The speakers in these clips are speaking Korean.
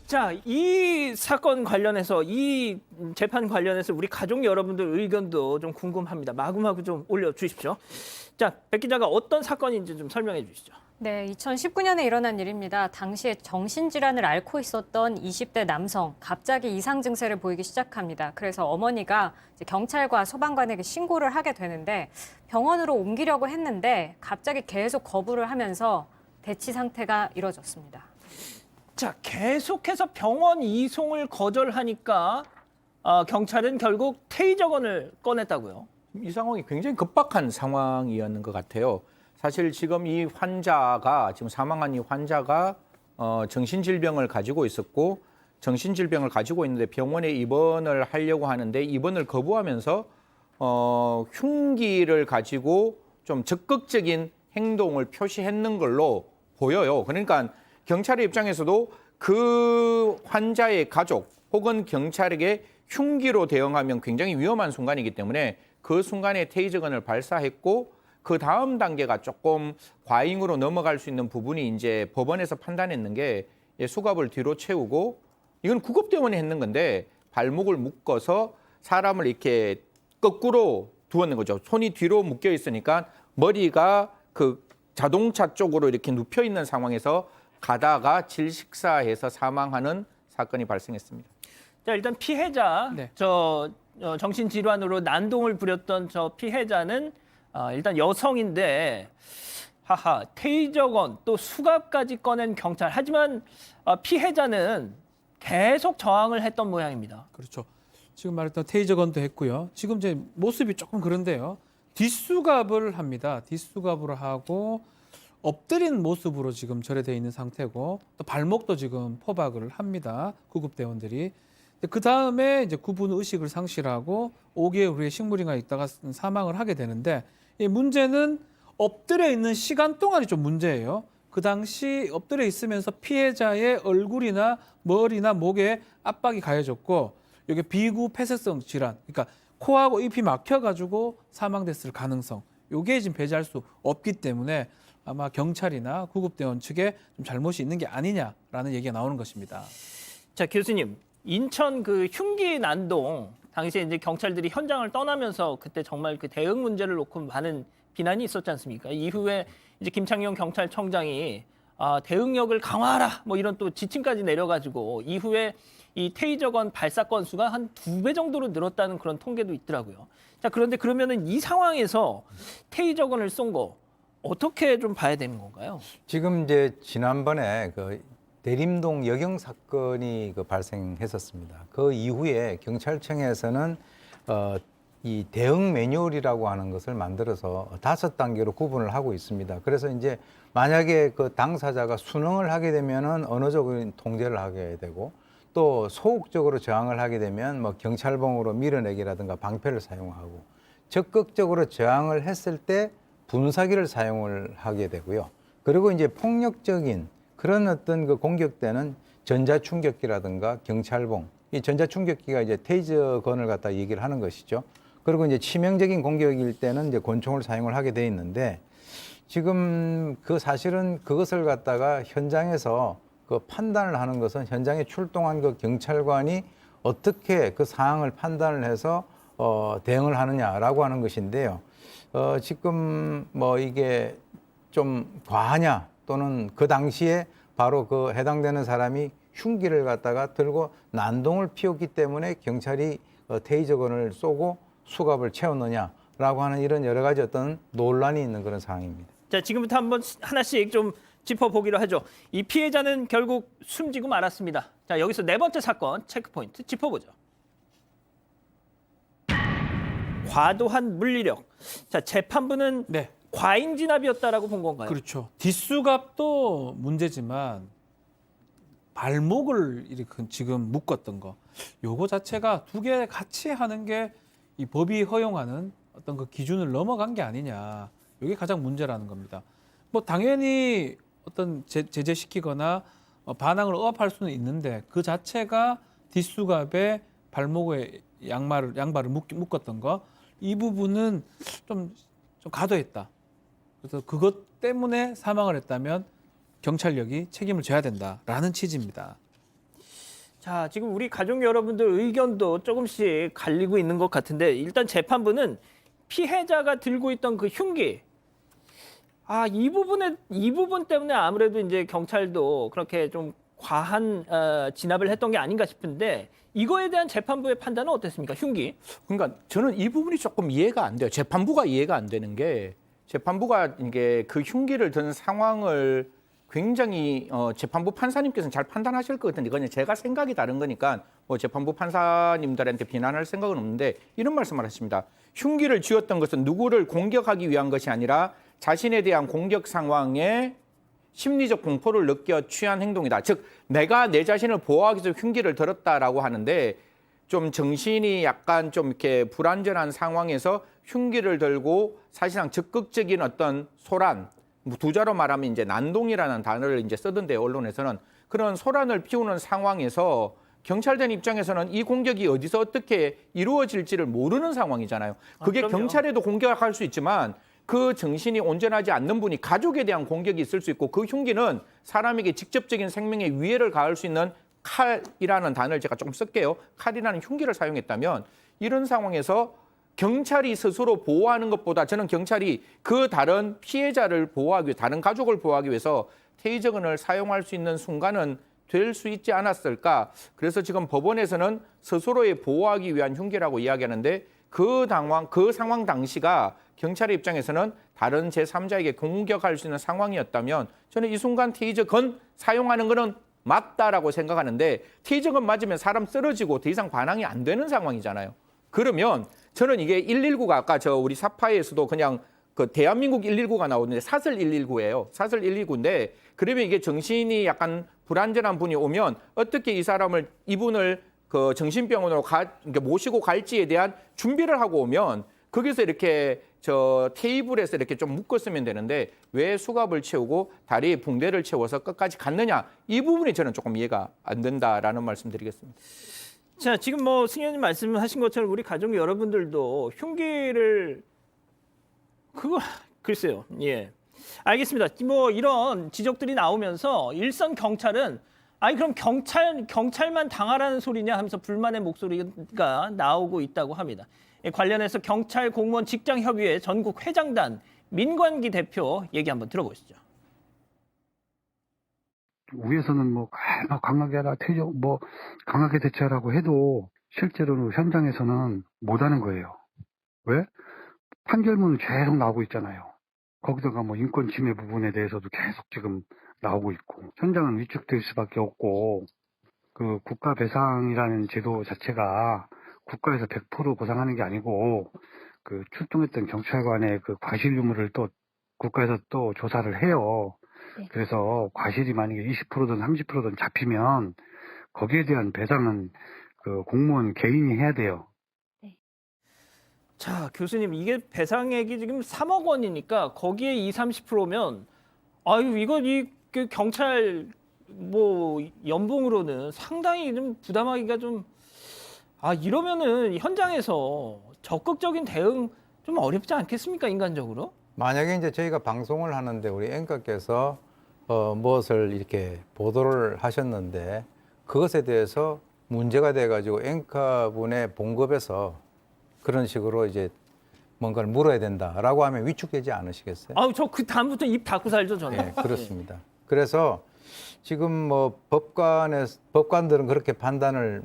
자, 이 사건 관련해서 이 재판 관련해서 우리 가족 여러분들 의견도 좀 궁금합니다. 마구마구 좀 올려주십시오. 자, 백 기자가 어떤 사건인지 좀 설명해 주시죠. 네, 2019년에 일어난 일입니다. 당시에 정신질환을 앓고 있었던 20대 남성, 갑자기 이상 증세를 보이기 시작합니다. 그래서 어머니가 이제 경찰과 소방관에게 신고를 하게 되는데 병원으로 옮기려고 했는데 갑자기 계속 거부를 하면서 대치 상태가 이뤄졌습니다. 자, 계속해서 병원 이송을 거절하니까 경찰은 결국 테이저건을 꺼냈다고요. 이 상황이 굉장히 급박한 상황이었는 것 같아요. 사실 지금 이 환자가 지금 사망한 이 환자가 정신질병을 가지고 있었고 정신질병을 가지고 있는데 병원에 입원을 하려고 하는데 입원을 거부하면서 흉기를 가지고 좀 적극적인 행동을 표시했는 걸로 보여요. 그러니까 경찰의 입장에서도 그 환자의 가족 혹은 경찰에게 흉기로 대응하면 굉장히 위험한 순간이기 때문에 그 순간에 테이저건을 발사했고 그 다음 단계가 조금 과잉으로 넘어갈 수 있는 부분이 이제 법원에서 판단했는 게 수갑을 뒤로 채우고 이건 구급 때문에 했는 건데 발목을 묶어서 사람을 이렇게 거꾸로 두었는 거죠. 손이 뒤로 묶여 있으니까 머리가 그 자동차 쪽으로 이렇게 눕혀 있는 상황에서 가다가 질식사해서 사망하는 사건이 발생했습니다. 자, 일단 피해자, 네. 정신질환으로 난동을 부렸던 저 피해자는 일단 여성인데, 테이저건 또 수갑까지 꺼낸 경찰. 하지만 피해자는 계속 저항을 했던 모양입니다. 그렇죠. 지금 말했던 테이저건도 했고요. 지금 이제 모습이 조금 그런데요. 뒷수갑을 합니다. 뒷수갑으로 하고 엎드린 모습으로 지금 절에되어 있는 상태고 또 발목도 지금 포박을 합니다. 구급대원들이. 그 다음에 이제 구분 의식을 상실하고 5개월 후에 식물인간에 있다가 사망을 하게 되는데 이 문제는 엎드려 있는 시간 동안이 좀 문제예요. 그 당시 엎드려 있으면서 피해자의 얼굴이나 머리나 목에 압박이 가해졌고 이게 비구 폐쇄성 질환, 그러니까 코하고 잎이 막혀가지고 사망됐을 가능성, 이게 지금 배제할 수 없기 때문에 아마 경찰이나 구급대원 측에 좀 잘못이 있는 게 아니냐라는 얘기가 나오는 것입니다. 자, 교수님, 인천 그 흉기 난동 당시에 이제 경찰들이 현장을 떠나면서 그때 정말 그 대응 문제를 놓고 많은 비난이 있었지 않습니까? 이후에 이제 김창룡 경찰청장이 대응력을 강화하라 뭐 이런 또 지침까지 내려가지고 이후에 이 테이저건 발사 건수가 한 2배 정도로 늘었다는 그런 통계도 있더라고요. 자, 그런데 그러면은 이 상황에서 테이저건을 쏜 거 어떻게 좀 봐야 되는 건가요? 지금 이제 지난번에 그 대림동 여경 사건이 발생했었습니다. 그 이후에 경찰청에서는 이 대응 매뉴얼이라고 하는 것을 만들어서 5단계로 구분을 하고 있습니다. 그래서 이제 만약에 그 당사자가 순응을 하게 되면은 언어적인 통제를 하게 되고 또 소극적으로 저항을 하게 되면 뭐 경찰봉으로 밀어내기라든가 방패를 사용하고 적극적으로 저항을 했을 때 분사기를 사용을 하게 되고요. 그리고 이제 폭력적인 그런 어떤 그 공격 때는 전자충격기라든가 경찰봉, 이 전자충격기가 이제 테이저건을 갖다 얘기를 하는 것이죠. 그리고 이제 치명적인 공격일 때는 이제 권총을 사용을 하게 돼 있는데 지금 그 사실은 그것을 갖다가 현장에서 그 판단을 하는 것은 현장에 출동한 그 경찰관이 어떻게 그 상황을 판단을 해서 대응을 하느냐라고 하는 것인데요. 지금 뭐 이게 좀 과하냐 또는 그 당시에 바로 그 해당되는 사람이 흉기를 갖다가 들고 난동을 피웠기 때문에 경찰이 테이저건을 쏘고 수갑을 채웠느냐라고 하는 이런 여러 가지 어떤 논란이 있는 그런 상황입니다. 자, 지금부터 한번 하나씩 좀 짚어보기로 하죠. 이 피해자는 결국 숨지고 말았습니다. 자, 여기서 네 번째 사건 체크포인트 짚어보죠. 과도한 물리력. 자, 재판부는 네. 과잉 진압이었다라고 본 건가요? 그렇죠. 뒷수갑도 문제지만 발목을 이렇게 지금 묶었던 거, 요거 자체가 두 개 같이 하는 게 이 법이 허용하는 어떤 그 기준을 넘어간 게 아니냐. 이게 가장 문제라는 겁니다. 뭐 당연히 어떤 제재시키거나 반항을 억압할 수는 있는데 그 자체가 뒷수갑에 발목에 양발을 묶었던 거, 이 부분은 좀 과도했다. 그래서 그것 때문에 사망을 했다면 경찰력이 책임을 져야 된다라는 취지입니다. 자, 지금 우리 가족 여러분들 의견도 조금씩 갈리고 있는 것 같은데 일단 재판부는 피해자가 들고 있던 그 흉기, 이 부분 때문에 아무래도 이제 경찰도 그렇게 좀 과한 진압을 했던 게 아닌가 싶은데 이거에 대한 재판부의 판단은 어땠습니까? 흉기? 그러니까 저는 이 부분이 조금 이해가 안 돼요. 재판부가 이해가 안 되는 게 재판부가 이게 그 흉기를 든 상황을 굉장히 재판부 판사님께서는 잘 판단하실 것 같은데 그건 제가 생각이 다른 거니까 뭐 재판부 판사님들한테 비난할 생각은 없는데 이런 말씀을 하십니다. 흉기를 쥐었던 것은 누구를 공격하기 위한 것이 아니라 자신에 대한 공격 상황에 심리적 공포를 느껴 취한 행동이다. 즉 내가 내 자신을 보호하기 위해서 흉기를 들었다라고 하는데 좀 정신이 약간 좀 이렇게 불안전한 상황에서 흉기를 들고 사실상 적극적인 어떤 소란, 뭐 두자로 말하면 이제 난동이라는 단어를 이제 쓰던데요, 언론에서는. 그런 소란을 피우는 상황에서 경찰관 입장에서는 이 공격이 어디서 어떻게 이루어질지를 모르는 상황이잖아요. 그게 그럼요. 경찰에도 공격할 수 있지만 그 정신이 온전하지 않는 분이 가족에 대한 공격이 있을 수 있고 그 흉기는 사람에게 직접적인 생명에 위해를 가할 수 있는 칼이라는 단어를 제가 조금 쓸게요. 칼이라는 흉기를 사용했다면 이런 상황에서 경찰이 스스로 보호하는 것보다 저는 경찰이 그 다른 피해자를 보호하기 위해 다른 가족을 보호하기 위해서 테이저건을 사용할 수 있는 순간은 될 수 있지 않았을까. 그래서 지금 법원에서는 스스로의 보호하기 위한 흉기라고 이야기하는데 그 상황 당시가 경찰의 입장에서는 다른 제3자에게 공격할 수 있는 상황이었다면 저는 이 순간 테이저건 사용하는 거는 맞다라고 생각하는데 테이저건 맞으면 사람 쓰러지고 더 이상 반항이 안 되는 상황이잖아요. 그러면 저는 이게 119가 아까 우리 사파에서도 그냥 그 대한민국 119가 나오는데 사설 119예요. 사설 119인데 그러면 이게 정신이 약간 불안전한 분이 오면 어떻게 이분을 그 정신병원으로 이렇게 모시고 갈지에 대한 준비를 하고 오면 거기서 이렇게 테이블에서 이렇게 좀 묶었으면 되는데 왜 수갑을 채우고 다리에 붕대를 채워서 끝까지 갔느냐 이 부분이 저는 조금 이해가 안 된다라는 말씀드리겠습니다. 자, 지금 뭐 승현님 말씀하신 것처럼 우리 가족 여러분들도 흉기를 글쎄요. 예. 알겠습니다. 뭐 이런 지적들이 나오면서 일선 경찰은 그럼 경찰만 당하라는 소리냐 하면서 불만의 목소리가 나오고 있다고 합니다. 관련해서 경찰 공무원 직장협의회 전국 회장단 민관기 대표 얘기 한번 들어보시죠. 위에서는 강하게 하라, 강하게 대처하라고 해도 실제로는 현장에서는 못하는 거예요. 왜? 판결문은 계속 나오고 있잖아요. 거기다가 인권 침해 부분에 대해서도 계속 지금 나오고 있고 현장은 위축될 수밖에 없고 그 국가 배상이라는 제도 자체가 국가에서 100% 보상하는 게 아니고 그 출동했던 경찰관의 그 과실 유무를 또 국가에서 또 조사를 해요. 네. 그래서 과실이 만약에 20%든 30%든 잡히면 거기에 대한 배상은 그 공무원 개인이 해야 돼요. 자, 교수님 이게 배상액이 지금 3억 원이니까 거기에 30%면 그 경찰 연봉으로는 상당히 좀 부담하기가 좀 이러면은 현장에서 적극적인 대응 좀 어렵지 않겠습니까, 인간적으로? 만약에 이제 저희가 방송을 하는데 우리 앵커께서 무엇을 이렇게 보도를 하셨는데 그것에 대해서 문제가 돼가지고 앵커분의 봉급에서 그런 식으로 이제 뭔가를 물어야 된다라고 하면 위축되지 않으시겠어요? 저 그 다음부터 입 닫고 살죠, 저는. 네, 그렇습니다. 그래서 지금 법관들은 그렇게 판단을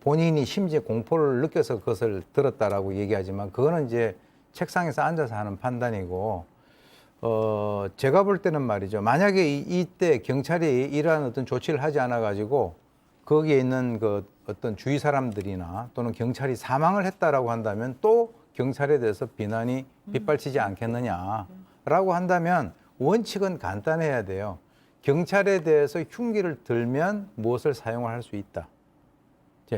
본인이 심지어 공포를 느껴서 그것을 들었다라고 얘기하지만 그거는 이제 책상에서 앉아서 하는 판단이고 제가 볼 때는 말이죠. 만약에 이때 경찰이 이러한 어떤 조치를 하지 않아 가지고 거기에 있는 그 어떤 주위 사람들이나 또는 경찰이 사망을 했다라고 한다면 또 경찰에 대해서 비난이 빗발치지 않겠느냐라고 한다면 원칙은 간단해야 돼요. 경찰에 대해서 흉기를 들면 무엇을 사용할 수 있다.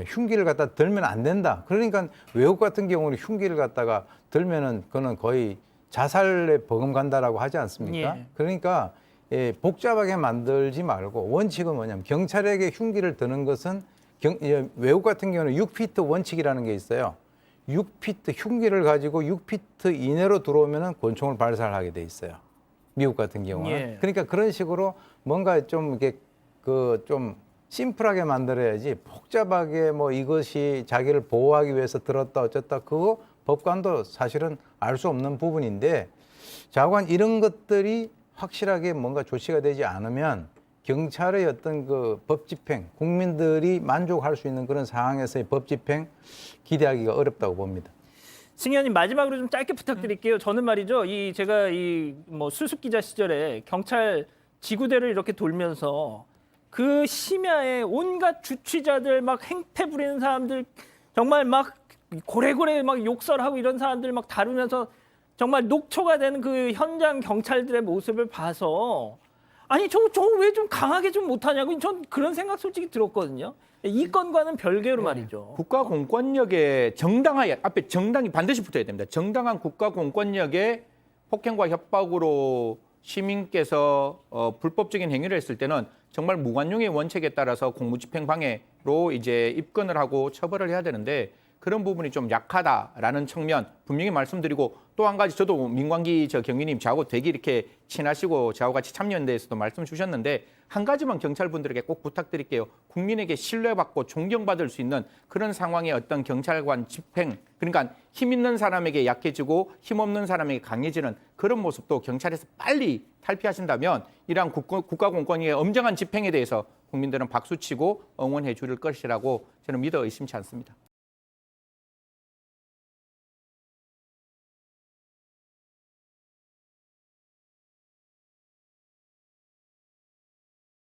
흉기를 갖다 들면 안 된다. 그러니까 외국 같은 경우는 흉기를 갖다가 들면은 그거는 거의 자살에 버금간다라고 하지 않습니까? 예. 그러니까 복잡하게 만들지 말고 원칙은 뭐냐면 경찰에게 흉기를 드는 것은 외국 같은 경우는 6피트 원칙이라는 게 있어요. 6피트 흉기를 가지고 6피트 이내로 들어오면은 권총을 발사를 하게 돼 있어요. 미국 같은 경우는. 예. 그러니까 그런 식으로 뭔가 좀 이렇게 좀 심플하게 만들어야지 복잡하게 뭐 이것이 자기를 보호하기 위해서 들었다 어쨌다 그거 법관도 사실은 알 수 없는 부분인데 자관 이런 것들이 확실하게 뭔가 조치가 되지 않으면 경찰의 어떤 그 법 집행, 국민들이 만족할 수 있는 그런 상황에서의 법 집행 기대하기가 어렵다고 봅니다. 승 의원님 마지막으로 좀 짧게 부탁드릴게요. 저는 말이죠. 제가 뭐 수습 기자 시절에 경찰 지구대를 이렇게 돌면서 그 심야에 온갖 주취자들 막 행태 부리는 사람들 정말 막 고래고래 막 욕설하고 이런 사람들 막 다루면서 정말 녹초가 되는 그 현장 경찰들의 모습을 봐서 아니 저 왜 좀 강하게 좀 못하냐고 전 그런 생각 솔직히 들었거든요. 이 건과는 별개로 말이죠. 국가 공권력에 정당하게 앞에 정당이 반드시 붙어야 됩니다. 정당한 국가 공권력에 폭행과 협박으로 시민께서 불법적인 행위를 했을 때는 정말 무관용의 원칙에 따라서 공무집행 방해로 이제 입건을 하고 처벌을 해야 되는데 그런 부분이 좀 약하다라는 측면 분명히 말씀드리고 또 한 가지 저도 민광기 경위님 저하고 되게 이렇게 친하시고 저하고 같이 참여연대에서도 말씀 주셨는데 한 가지만 경찰분들에게 꼭 부탁드릴게요. 국민에게 신뢰받고 존경받을 수 있는 그런 상황의 어떤 경찰관 집행 그러니까 힘 있는 사람에게 약해지고 힘 없는 사람에게 강해지는 그런 모습도 경찰에서 빨리 탈피하신다면 이러한 국가 공권위의 엄정한 집행에 대해서 국민들은 박수치고 응원해 줄 것이라고 저는 믿어 의심치 않습니다.